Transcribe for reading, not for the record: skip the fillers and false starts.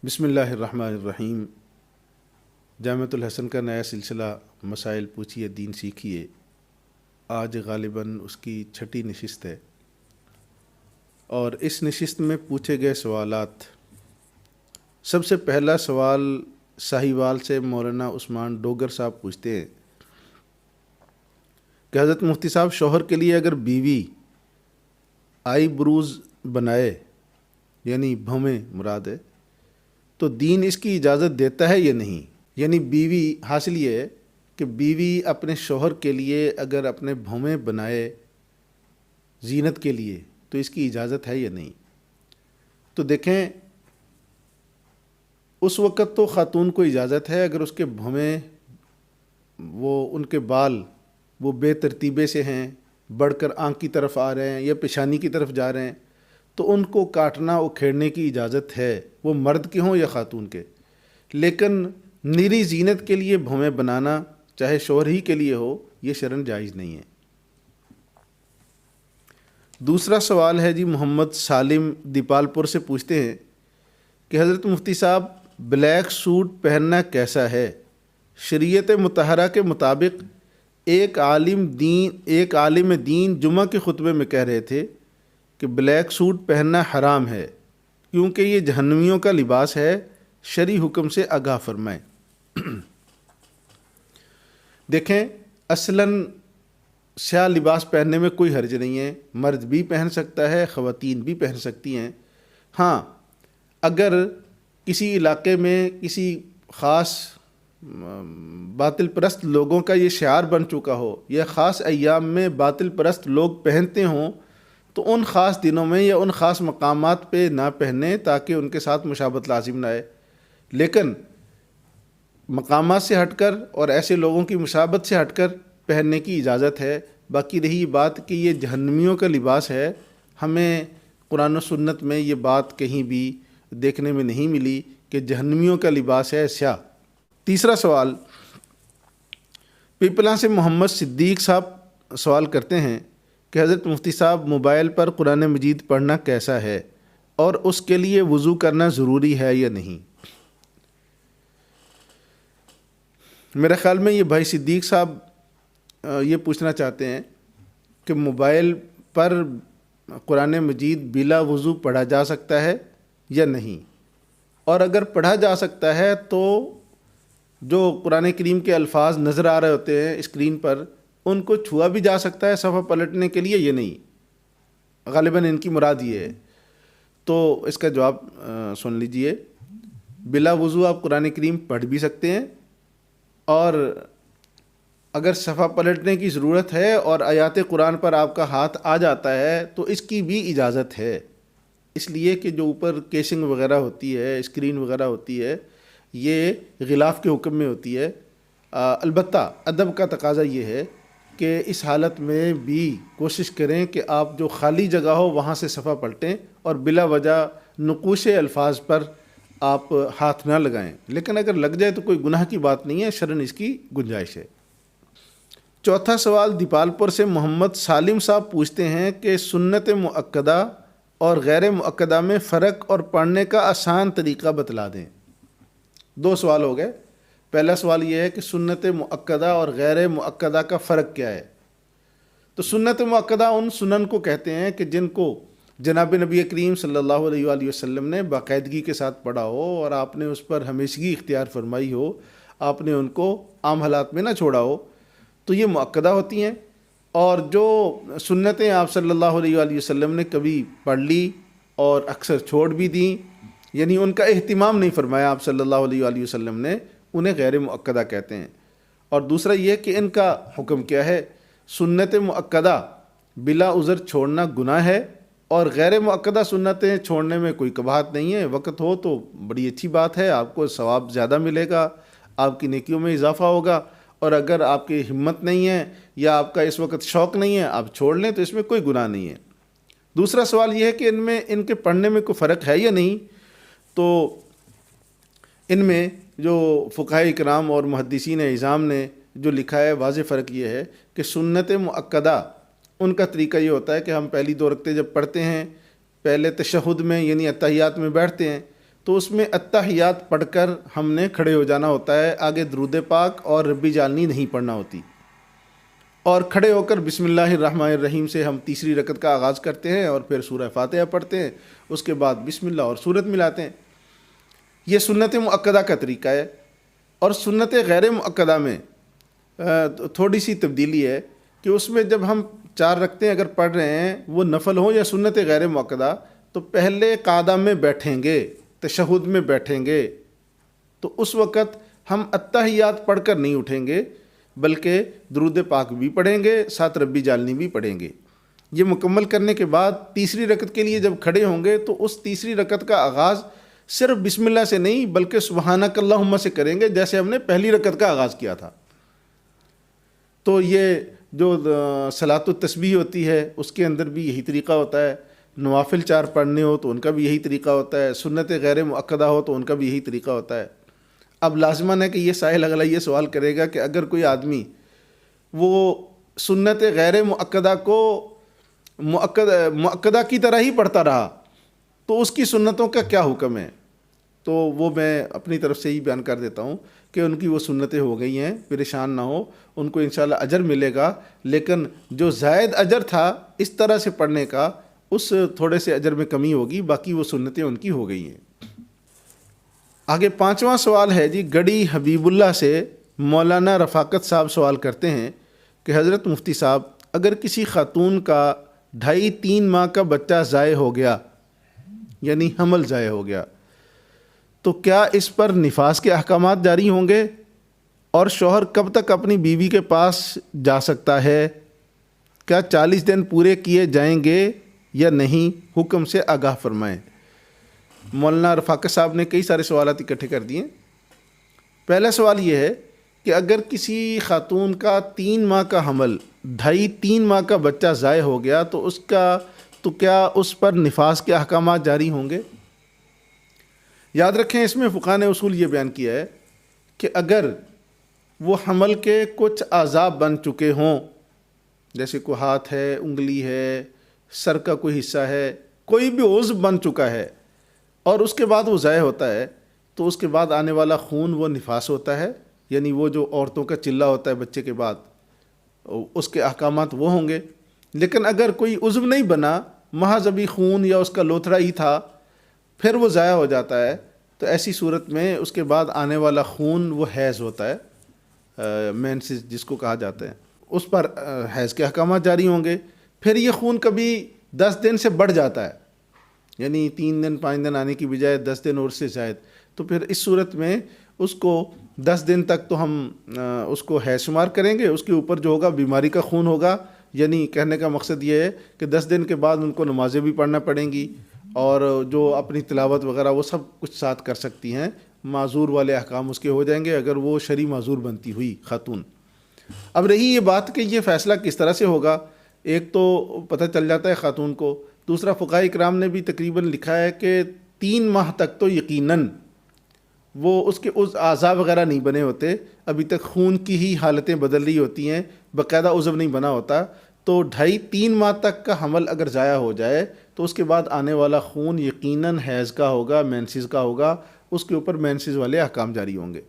بسم اللہ الرحمن الرحیم۔ جامعۃ الحسن کا نیا سلسلہ مسائل پوچھیے دین سیکھیے، آج غالباً اس کی 6ٹھی نشست ہے، اور اس نشست میں پوچھے گئے سوالات، سب سے پہلا سوال ساہیوال سے مولانا عثمان ڈوگر صاحب پوچھتے ہیں کہ حضرت مفتی صاحب، شوہر کے لیے اگر بیوی آئی بروز بنائے، یعنی بھویں مراد ہے، تو دین اس کی اجازت دیتا ہے یا نہیں؟ یعنی بیوی، حاصل یہ ہے کہ بیوی اپنے شوہر کے لیے اگر اپنے بھویں بنائے زینت کے لیے تو اس کی اجازت ہے یا نہیں؟ تو دیکھیں، اس وقت تو خاتون کو اجازت ہے اگر اس کے بھویں، وہ ان کے بال وہ بے ترتیبے سے ہیں، بڑھ کر آنکھ کی طرف آ رہے ہیں یا پیشانی کی طرف جا رہے ہیں، تو ان کو کاٹنا اکھیڑنے کی اجازت ہے، وہ مرد کے ہوں یا خاتون کے۔ لیکن نیری زینت کے لیے بھویں بنانا، چاہے شوہر ہی کے لیے ہو، یہ شرعاً جائز نہیں ہے۔ دوسرا سوال ہے محمد سالم دیپال پور سے پوچھتے ہیں کہ حضرت مفتی صاحب، بلیک سوٹ پہننا کیسا ہے؟ شریعت مطہرہ کے مطابق ایک عالم دین جمعہ کے خطبے میں کہہ رہے تھے کہ بلیک سوٹ پہننا حرام ہے کیونکہ یہ جہنمیوں کا لباس ہے، شرعی حکم سے آگاہ فرمائیں۔ دیکھیں، اصلاً سیاہ لباس پہننے میں کوئی حرج نہیں ہے، مرد بھی پہن سکتا ہے، خواتین بھی پہن سکتی ہیں۔ ہاں، اگر کسی علاقے میں کسی خاص باطل پرست لوگوں کا یہ شعار بن چکا ہو یا خاص ایام میں باطل پرست لوگ پہنتے ہوں، تو ان خاص دنوں میں یا ان خاص مقامات پہ نہ پہنیں تاکہ ان کے ساتھ مشابہت لازم نہ آئے۔ لیکن مقامات سے ہٹ کر اور ایسے لوگوں کی مشابہت سے ہٹ کر پہننے کی اجازت ہے۔ باقی رہی بات کہ یہ جہنمیوں کا لباس ہے، ہمیں قرآن و سنت میں یہ بات کہیں بھی دیکھنے میں نہیں ملی کہ جہنمیوں کا لباس ہے سیاہ۔ تیسرا سوال پیپلا سے محمد صدیق صاحب سوال کرتے ہیں کہ حضرت مفتی صاحب، موبائل پر قرآن مجید پڑھنا کیسا ہے اور اس کے لیے وضو کرنا ضروری ہے یا نہیں؟ میرے خیال میں یہ بھائی صدیق صاحب یہ پوچھنا چاہتے ہیں کہ موبائل پر قرآن مجید بلا وضو پڑھا جا سکتا ہے یا نہیں، اور اگر پڑھا جا سکتا ہے تو جو قرآن کریم کے الفاظ نظر آ رہے ہوتے ہیں اسکرین پر، ان کو چھوا بھی جا سکتا ہے صفحہ پلٹنے کے لیے یا نہیں؟ غالباً ان کی مراد یہ ہے۔ تو اس کا جواب سن لیجئے۔ بلا وضو آپ قرآن کریم پڑھ بھی سکتے ہیں، اور اگر صفحہ پلٹنے کی ضرورت ہے اور آیات قرآن پر آپ کا ہاتھ آ جاتا ہے تو اس کی بھی اجازت ہے، اس لیے کہ جو اوپر کیسنگ وغیرہ ہوتی ہے، اسکرین وغیرہ ہوتی ہے، یہ غلاف کے حکم میں ہوتی ہے۔ البتہ ادب کا تقاضا یہ ہے کہ اس حالت میں بھی کوشش کریں کہ آپ جو خالی جگہ ہو وہاں سے صفحہ پلٹیں اور بلا وجہ نقوش الفاظ پر آپ ہاتھ نہ لگائیں۔ لیکن اگر لگ جائے تو کوئی گناہ کی بات نہیں ہے، شرعاً اس کی گنجائش ہے۔ چوتھا سوال دیپال پور سے محمد سالم صاحب پوچھتے ہیں کہ سنت مؤکدہ اور غیر مؤکدہ میں فرق اور پڑھنے کا آسان طریقہ بتلا دیں۔ 2 سوال ہو گئے۔ پہلا سوال یہ ہے کہ سنت مؤکدہ اور غیر مؤکدہ کا فرق کیا ہے؟ تو سنت مؤکدہ ان سنن کو کہتے ہیں کہ جن کو جناب نبی کریم صلی اللہ علیہ وآلہ وسلم نے باقاعدگی کے ساتھ پڑھا ہو اور آپ نے اس پر ہمیشگی اختیار فرمائی ہو، آپ نے ان کو عام حالات میں نہ چھوڑا ہو، تو یہ مؤکدہ ہوتی ہیں۔ اور جو سنتیں آپ صلی اللہ علیہ وآلہ وسلم نے کبھی پڑھ لی اور اکثر چھوڑ بھی دیں، یعنی ان کا اہتمام نہیں فرمایا آپ صلی اللہ علیہ وآلہ وسلم نے، انہیں غیر مؤکدہ کہتے ہیں۔ اور دوسرا یہ کہ ان کا حکم کیا ہے؟ سنت مؤکدہ بلا عذر چھوڑنا گناہ ہے، اور غیر مؤکدہ سنتیں چھوڑنے میں کوئی قباحت نہیں ہے۔ وقت ہو تو بڑی اچھی بات ہے، آپ کو ثواب زیادہ ملے گا، آپ کی نیکیوں میں اضافہ ہوگا، اور اگر آپ کی ہمت نہیں ہے یا آپ کا اس وقت شوق نہیں ہے، آپ چھوڑ لیں تو اس میں کوئی گناہ نہیں ہے۔ دوسرا سوال یہ ہے کہ ان کے پڑھنے میں کوئی فرق ہے یا نہیں؟ تو ان میں جو فقہاء کرام اور محدثین اعظام نے جو لکھا ہے، واضح فرق یہ ہے کہ سنت مؤکدہ ان کا طریقہ یہ ہوتا ہے کہ ہم پہلی 2 رکعتیں جب پڑھتے ہیں، پہلے تشہد میں یعنی اتحیات میں بیٹھتے ہیں، تو اس میں اتحیات پڑھ کر ہم نے کھڑے ہو جانا ہوتا ہے، آگے درود پاک اور ربی جالنی نہیں پڑھنا ہوتی، اور کھڑے ہو کر بسم اللہ الرحمن الرحیم سے ہم تیسری رکعت کا آغاز کرتے ہیں اور پھر سورہ فاتحہ پڑھتے ہیں، اس کے بعد بسم اللہ اور سورت ملاتے ہیں۔ یہ سنت مؤکدہ کا طریقہ ہے۔ اور سنت غیر مؤکدہ میں تھوڑی سی تبدیلی ہے کہ اس میں جب ہم 4 رکعتیں اگر پڑھ رہے ہیں، وہ نفل ہوں یا سنت غیر مؤکدہ، تو پہلے قعدہ میں بیٹھیں گے، تشہد میں بیٹھیں گے، تو اس وقت ہم اتحیات پڑھ کر نہیں اٹھیں گے، بلکہ درود پاک بھی پڑھیں گے، ساتھ ربی جالنی بھی پڑھیں گے۔ یہ مکمل کرنے کے بعد تیسری رکعت کے لیے جب کھڑے ہوں گے تو اس تیسری رکعت کا آغاز صرف بسم اللہ سے نہیں بلکہ سبحانک اللہم سے کریں گے، جیسے ہم نے پہلی رکعت کا آغاز کیا تھا۔ تو یہ جو صلاۃ التسبیح ہوتی ہے اس کے اندر بھی یہی طریقہ ہوتا ہے، نوافل 4 پڑھنے ہو تو ان کا بھی یہی طریقہ ہوتا ہے، سنت غیر مؤکدہ ہو تو ان کا بھی یہی طریقہ ہوتا ہے۔ اب لازماً ہے کہ یہ سائل اگلا یہ سوال کرے گا کہ اگر کوئی آدمی وہ سنت غیر مؤکدہ کو مؤکدہ کی طرح ہی پڑھتا رہا تو اس کی سنتوں کا کیا حکم ہے؟ تو وہ میں اپنی طرف سے ہی بیان کر دیتا ہوں کہ ان کی وہ سنتیں ہو گئی ہیں، پریشان نہ ہو، ان کو انشاءاللہ اجر ملے گا، لیکن جو زائد اجر تھا اس طرح سے پڑھنے کا، اس تھوڑے سے اجر میں کمی ہوگی، باقی وہ سنتیں ان کی ہو گئی ہیں۔ آگے 5واں سوال ہے جی، گڑی حبیب اللہ سے مولانا رفاقت صاحب سوال کرتے ہیں کہ حضرت مفتی صاحب، اگر کسی خاتون کا 2.5-3 ماہ کا بچہ ضائع ہو گیا، یعنی حمل ضائع ہو گیا، تو کیا اس پر نفاس کے احکامات جاری ہوں گے؟ اور شوہر کب تک اپنی بیوی کے پاس جا سکتا ہے؟ کیا 40 دن پورے کیے جائیں گے یا نہیں؟ حکم سے آگاہ فرمائیں۔ مولانا رفاقت صاحب نے کئی سارے سوالات اکٹھے کر دیے۔ پہلا سوال یہ ہے کہ اگر کسی خاتون کا 3 ماہ کا حمل 2.5-3 ماہ کا بچہ ضائع ہو گیا تو کیا اس پر نفاس کے احکامات جاری ہوں گے؟ یاد رکھیں، اس میں فقہاء نے اصول یہ بیان کیا ہے کہ اگر وہ حمل کے کچھ اعضاء بن چکے ہوں، جیسے کوئی ہاتھ ہے، انگلی ہے، سر کا کوئی حصہ ہے، کوئی بھی عضو بن چکا ہے اور اس کے بعد وہ ضائع ہوتا ہے، تو اس کے بعد آنے والا خون وہ نفاس ہوتا ہے، یعنی وہ جو عورتوں کا چلہ ہوتا ہے بچے کے بعد، اس کے احکامات وہ ہوں گے۔ لیکن اگر کوئی عضو نہیں بنا، محض ابھی خون یا اس کا لوتھڑا ہی تھا، پھر وہ ضائع ہو جاتا ہے، تو ایسی صورت میں اس کے بعد آنے والا خون وہ حیض ہوتا ہے، مینسز جس کو کہا جاتا ہے، اس پر حیض کے احکامات جاری ہوں گے۔ پھر یہ خون کبھی 10 دن سے بڑھ جاتا ہے، یعنی 3 دن 5 دن آنے کی بجائے 10 دن اور سے زائد، تو پھر اس صورت میں اس کو 10 دن تک تو ہم اس کو حیض شمار کریں گے، اس کے اوپر جو ہوگا بیماری کا خون ہوگا، یعنی کہنے کا مقصد یہ ہے کہ 10 دن کے بعد ان کو نمازیں بھی پڑھنا پڑیں گی اور جو اپنی تلاوت وغیرہ وہ سب کچھ ساتھ کر سکتی ہیں، معذور والے احکام اس کے ہو جائیں گے اگر وہ شرعی معذور بنتی ہوئی خاتون۔ اب رہی یہ بات کہ یہ فیصلہ کس طرح سے ہوگا، ایک تو پتہ چل جاتا ہے خاتون کو، دوسرا فقہاء کرام نے بھی تقریباً لکھا ہے کہ 3 ماہ تک تو یقیناً وہ اس کے اعضاء وغیرہ نہیں بنے ہوتے، ابھی تک خون کی ہی حالتیں بدل رہی ہوتی ہیں، باقاعدہ عضو نہیں بنا ہوتا، تو 2.5-3 ماہ تک کا حمل اگر ضائع ہو جائے تو اس کے بعد آنے والا خون یقیناً حیض کا ہوگا، مینسز کا ہوگا، اس کے اوپر مینسز والے احکام جاری ہوں گے۔